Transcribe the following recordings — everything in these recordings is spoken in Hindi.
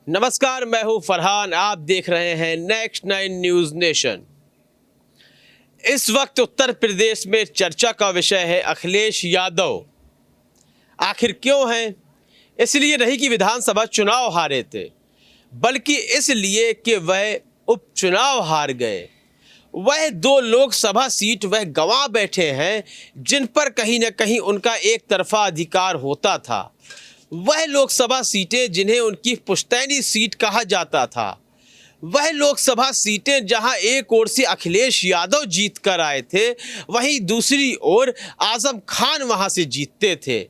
नमस्कार, मैं हूं फरहान। आप देख रहे हैं नेक्स्ट 9 न्यूज नेशन। इस वक्त उत्तर प्रदेश में चर्चा का विषय है अखिलेश यादव। आखिर क्यों है? इसलिए नहीं कि विधानसभा चुनाव हारे थे, बल्कि इसलिए कि वह उपचुनाव हार गए। वह 2 लोकसभा सीट वह गंवा बैठे हैं जिन पर कहीं न कहीं उनका एक तरफा अधिकार होता था। वह लोकसभा सीटें जिन्हें उनकी पुश्तैनी सीट कहा जाता था, वह लोकसभा सीटें जहां एक ओर से अखिलेश यादव जीत कर आए थे, वहीं दूसरी ओर आजम खान वहां से जीतते थे।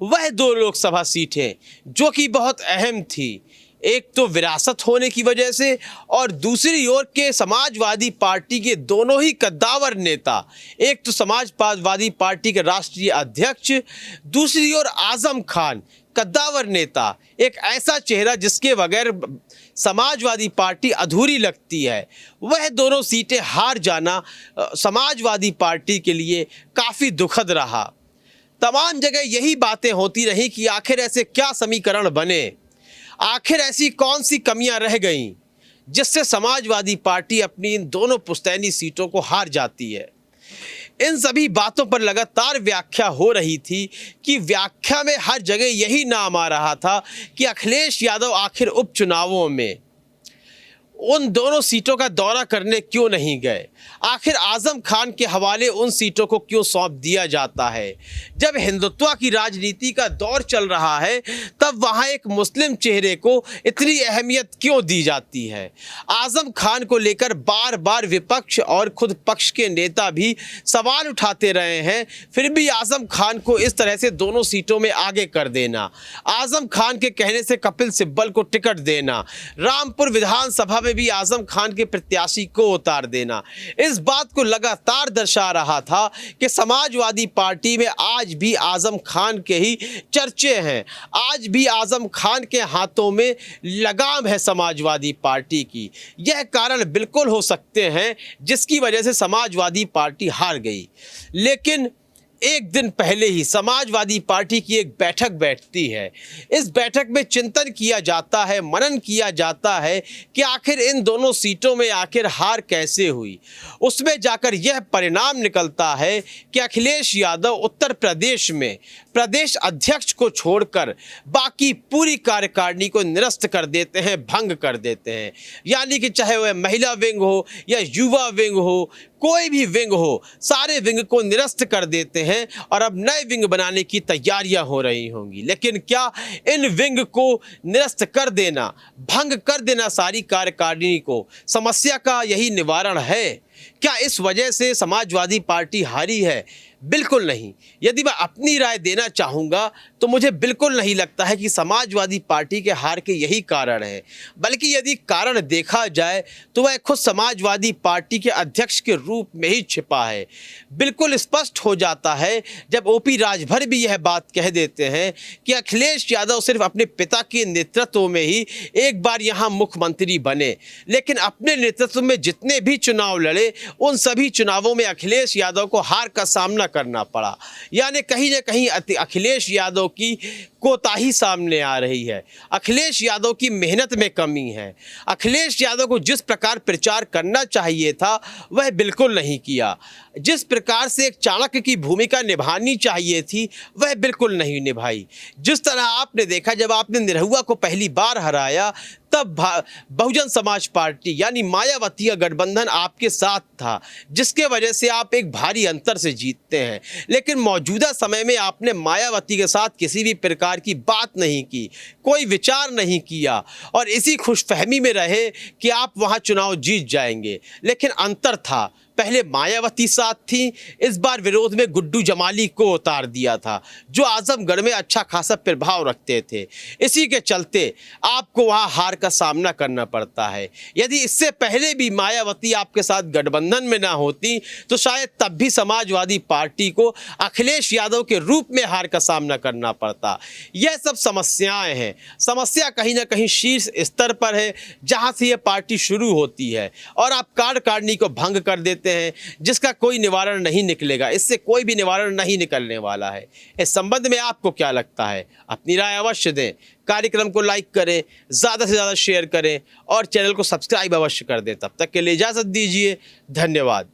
वह 2 लोकसभा सीटें जो कि बहुत अहम थी, एक तो विरासत होने की वजह से और दूसरी ओर के समाजवादी पार्टी के दोनों ही कद्दावर नेता, एक तो समाजवादी पार्टी के राष्ट्रीय अध्यक्ष, दूसरी ओर आजम खान कद्दावर नेता, एक ऐसा चेहरा जिसके बगैर समाजवादी पार्टी अधूरी लगती है। वह दोनों सीटें हार जाना समाजवादी पार्टी के लिए काफ़ी दुखद रहा। तमाम जगह यही बातें होती रहीं कि आखिर ऐसे क्या समीकरण बने, आखिर ऐसी कौन सी कमियां रह गईं जिससे समाजवादी पार्टी अपनी इन दोनों पुश्तैनी सीटों को हार जाती है। इन सभी बातों पर लगातार व्याख्या हो रही थी कि व्याख्या में हर जगह यही नाम आ रहा था कि अखिलेश यादव आखिर उपचुनावों में उन दोनों सीटों का दौरा करने क्यों नहीं गए, आखिर आजम खान के हवाले उन सीटों को क्यों सौंप दिया जाता है। जब हिंदुत्व की राजनीति का दौर चल रहा है तब वहां एक मुस्लिम चेहरे को इतनी अहमियत क्यों दी जाती है। आजम खान को लेकर बार बार विपक्ष और खुद पक्ष के नेता भी सवाल उठाते रहे हैं, फिर भी आजम खान को इस तरह से दोनों सीटों में आगे कर देना, आजम खान के कहने से कपिल सिब्बल को टिकट देना, रामपुर विधानसभा में भी आजम खान के प्रत्याशी को उतार देना, इस बात को लगातार दर्शा रहा था कि समाजवादी पार्टी में आज भी आजम खान के ही चर्चे हैं, आज भी आजम खान के हाथों में लगाम है समाजवादी पार्टी की। यह कारण बिल्कुल हो सकते हैं जिसकी वजह से समाजवादी पार्टी हार गई। लेकिन एक दिन पहले ही समाजवादी पार्टी की एक बैठक बैठती है। इस बैठक में चिंतन किया जाता है, मनन किया जाता है कि आखिर इन दोनों सीटों में आखिर हार कैसे हुई। उसमें जाकर यह परिणाम निकलता है कि अखिलेश यादव उत्तर प्रदेश में प्रदेश अध्यक्ष को छोड़कर बाकी पूरी कार्यकारिणी को निरस्त कर देते हैं, भंग कर देते हैं। यानी कि चाहे वह महिला विंग हो या युवा विंग हो, कोई भी विंग हो, सारे विंग को निरस्त कर देते हैं और अब नए विंग बनाने की तैयारियां हो रही होंगी। लेकिन क्या इन विंग को निरस्त कर देना, भंग कर देना सारी कार्यकारिणी को, समस्या का यही निवारण है? क्या इस वजह से समाजवादी पार्टी हारी है? बिल्कुल नहीं। यदि मैं अपनी राय देना चाहूँगा तो मुझे बिल्कुल नहीं लगता है कि समाजवादी पार्टी के हार के यही कारण है, बल्कि यदि कारण देखा जाए तो वह खुद समाजवादी पार्टी के अध्यक्ष के रूप में ही छिपा है। बिल्कुल स्पष्ट हो जाता है जब ओपी राजभर भी यह बात कह देते हैं कि अखिलेश यादव सिर्फ अपने पिता के नेतृत्व में ही एक बार यहाँ मुख्यमंत्री बने, लेकिन अपने नेतृत्व में जितने भी चुनाव लड़े उन सभी चुनावों में अखिलेश यादव को हार का सामना करना पड़ा। यानी कहीं ना कहीं अखिलेश यादव की कोताही सामने आ रही है, अखिलेश यादव की मेहनत में कमी है। अखिलेश यादव को जिस प्रकार प्रचार करना चाहिए था वह बिल्कुल नहीं किया, जिस प्रकार से एक चाणक्य की भूमिका निभानी चाहिए थी वह बिल्कुल नहीं निभाई। जिस तरह आपने देखा जब आपने निरहुआ को पहली बार हराया तब बहुजन समाज पार्टी यानी मायावती का गठबंधन आपके साथ था, जिसके वजह से आप एक भारी अंतर से जीतते हैं। लेकिन मौजूदा समय में आपने मायावती के साथ किसी भी प्रकार की बात नहीं की, कोई विचार नहीं किया और इसी खुशफहमी में रहे कि आप वहां चुनाव जीत जाएंगे। लेकिन अंतर था, पहले मायावती साथ थी, इस बार विरोध में गुड्डू जमाली को उतार दिया था जो आजमगढ़ में अच्छा खासा प्रभाव रखते थे। इसी के चलते आपको वहां हार का सामना करना पड़ता है। यदि इससे पहले भी मायावती आपके साथ गठबंधन में ना होती तो शायद तब भी समाजवादी पार्टी को अखिलेश यादव के रूप में हार का सामना करना पड़ता। यह सब समस्याएं हैं। समस्या कहीं ना कहीं शीर्ष स्तर पर है जहां से यह पार्टी शुरू होती है और आप कार्यकारिणी को भंग कर देते देखते हैं जिसका कोई निवारण नहीं निकलेगा, इससे कोई भी निवारण नहीं निकलने वाला है। इस संबंध में आपको क्या लगता है? अपनी राय अवश्य दें। कार्यक्रम को लाइक करें, ज़्यादा से ज़्यादा शेयर करें और चैनल को सब्सक्राइब अवश्य कर दें। तब तक के लिए इजाज़त दीजिए। धन्यवाद।